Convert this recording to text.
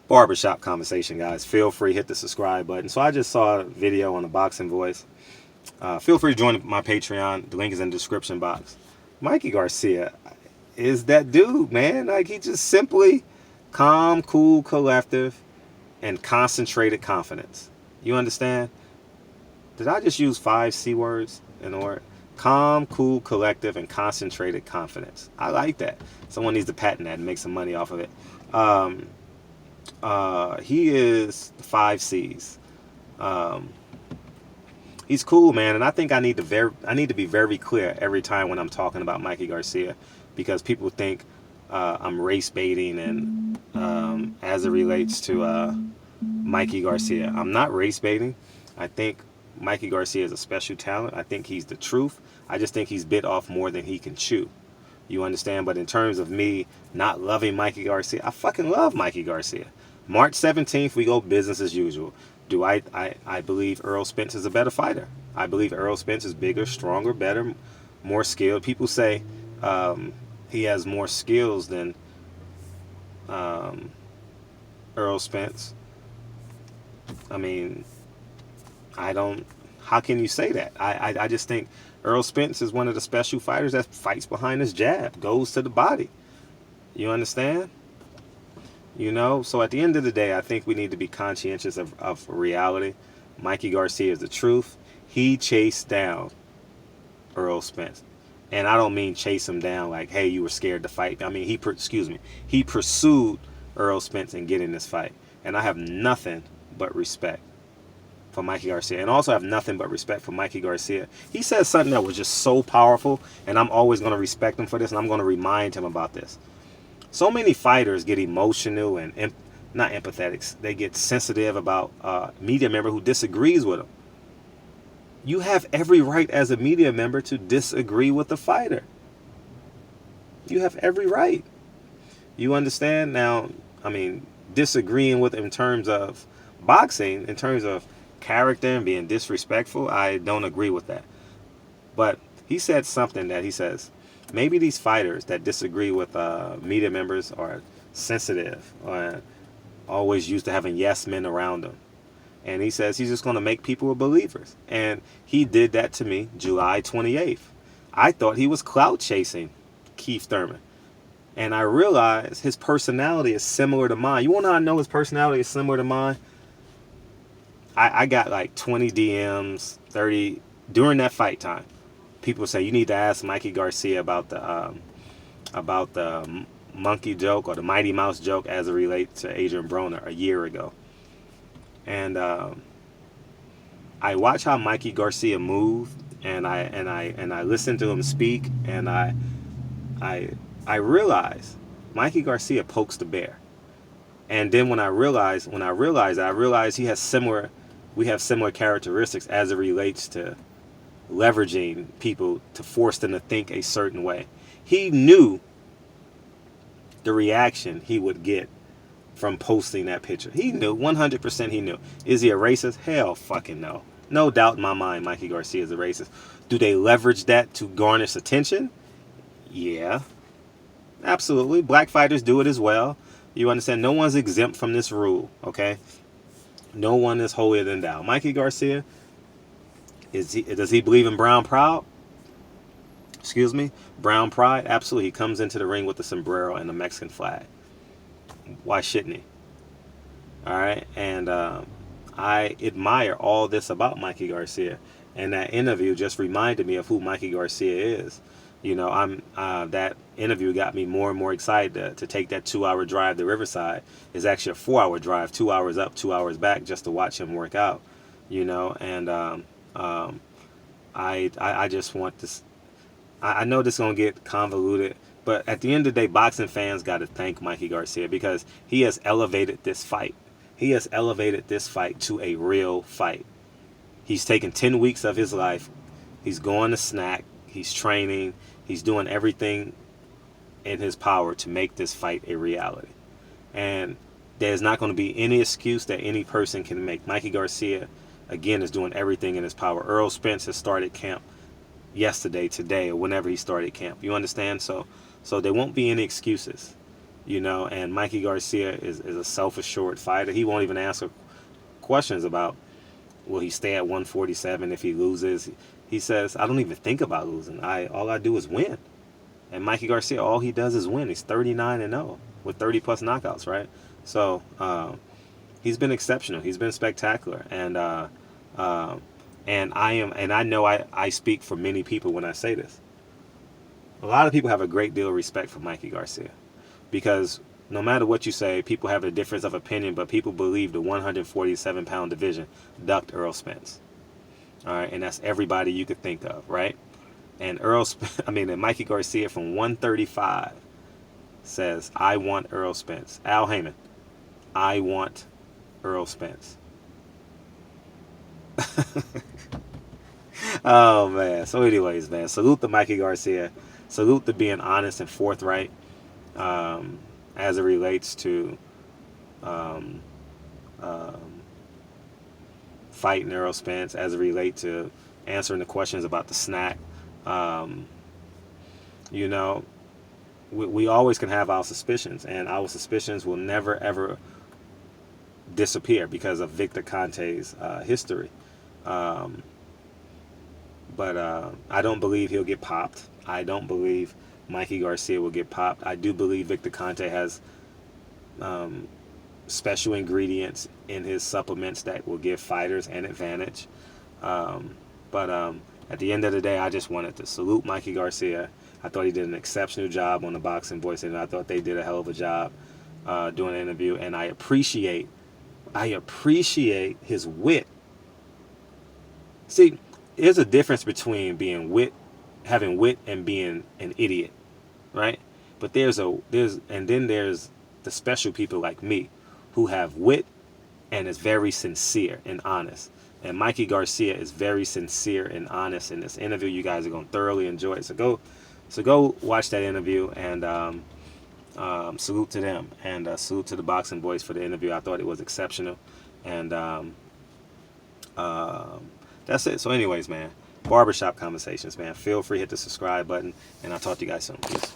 barbershop conversation, guys. Feel free, hit the subscribe button. So I just saw a video on the Boxing Voice. Feel free to join my Patreon. The link is in the description box. Mikey Garcia is that dude, man. Like, he just simply calm, cool, collective, and concentrated confidence. You understand? Did I just use 5 C words in order? Calm, cool, collective, and concentrated confidence. I like that. Someone needs to patent that and make some money off of it. He is 5 C's. He's cool, man, and I think I need to be very clear every time when I'm talking about Mikey Garcia, because people think I'm race baiting, and as it relates to Mikey Garcia, I'm not race baiting. I think Mikey Garcia is a special talent. I think he's the truth. I just think he's bit off more than he can chew. You understand? But in terms of me not loving Mikey Garcia, I fucking love Mikey Garcia. March 17th, we go business as usual. Do I believe Errol Spence is a better fighter. I believe Errol Spence is bigger, stronger, better, more skilled. People say he has more skills than Errol Spence. I mean, how can you say that? I just think Errol Spence is one of the special fighters that fights behind his jab, goes to the body. You understand? You know, so at the end of the day, I think we need to be conscientious of reality. Mikey Garcia is the truth. He chased down Errol Spence. And I don't mean chase him down like, hey, you were scared to fight. I mean, he pursued Errol Spence in getting this fight. And I have nothing but respect for Mikey Garcia. And also have nothing but respect for Mikey Garcia. He said something that was just so powerful, and I'm always going to respect him for this, and I'm going to remind him about this. So many fighters get emotional and not empathetic. They get sensitive about a media member who disagrees with them. You have every right as a media member to disagree with the fighter. You have every right. You understand? Now, I mean, disagreeing with in terms of boxing, in terms of character and being disrespectful, I don't agree with that. But he said something that he says, maybe these fighters that disagree with media members are sensitive or always used to having yes men around them. And he says he's just going to make people believers. And he did that to me July 28th. I thought he was clout chasing Keith Thurman. And I realized his personality is similar to mine. You want to know his personality is similar to mine? I got like 20 DMs, 30 during that fight time. People say you need to ask Mikey Garcia about the monkey joke or the Mighty Mouse joke as it relates to Adrian Broner a year ago. And I watch how Mikey Garcia moved, and I listened to him speak, and I realized Mikey Garcia pokes the bear. And then when I realized we have similar characteristics as it relates to leveraging people to force them to think a certain way. He knew the reaction he would get from posting that picture. He knew, 100% he knew. Is he a racist? Hell fucking no. No doubt in my mind Mikey Garcia is a racist. Do they leverage that to garnish attention? Yeah. Absolutely. Black fighters do it as well. You understand? No one's exempt from this rule, okay? No one is holier than thou. Mikey Garcia, does he believe in brown pride? Excuse me? Brown pride? Absolutely. He comes into the ring with the sombrero and the Mexican flag. Why shouldn't he? All right. And I admire all this about Mikey Garcia. And that interview just reminded me of who Mikey Garcia is. You know, that interview got me more and more excited to take that 2-hour drive to Riverside. It's actually a 4-hour drive, 2 hours up, 2 hours back, just to watch him work out. You know, and I just want this. I know this is gonna get convoluted, but at the end of the day, boxing fans got to thank Mikey Garcia because he has elevated this fight. He has elevated this fight to a real fight. He's taken 10 weeks of his life. He's going to SNAC. He's training. He's doing everything in his power to make this fight a reality. And there's not going to be any excuse that any person can make. Mikey Garcia, again, is doing everything in his power. Errol Spence has started camp yesterday, today, or whenever he started camp. You understand? So there won't be any excuses. you know. And Mikey Garcia is a self-assured fighter. He won't even answer questions about will he stay at 147 if he loses. He says, I don't even think about losing. All I do is win. And Mikey Garcia, all he does is win. He's 39-0 with 30 plus knockouts, right? So he's been exceptional. He's been spectacular. And I know I speak for many people when I say this. A lot of people have a great deal of respect for Mikey Garcia, because no matter what you say, people have a difference of opinion, but people believe the 147-pound division ducked Errol Spence. All right, and that's everybody you could think of, right? And and Mikey Garcia from 135 says, I want Errol Spence. Al Heyman, I want Errol Spence. Oh, man. So anyways, man, salute to Mikey Garcia. Salute to being honest and forthright as it relates to fighting Errol Spence, as it relates to answering the questions about the SNAC. You know, we always can have our suspicions, and our suspicions will never, ever disappear because of Victor Conte's history. But I don't believe he'll get popped. I don't believe Mikey Garcia will get popped. I do believe Victor Conte has special ingredients in his supplements that will give fighters an advantage. But at the end of the day, I just wanted to salute Mikey Garcia. I thought he did an exceptional job on the Boxing Voice, and I thought they did a hell of a job doing the interview. And I appreciate his wit. See, there's a difference between having wit and being an idiot, right? But there's the special people like me who have wit and is very sincere and honest. And Mikey Garcia is very sincere and honest in this interview. You guys are going to thoroughly enjoy it. So go watch that interview, and salute to them, and salute to the Boxing Voice for the interview. I thought it was exceptional, and that's it. So anyways, man, barbershop conversations, man. Feel free to hit the subscribe button, and I'll talk to you guys soon. Peace.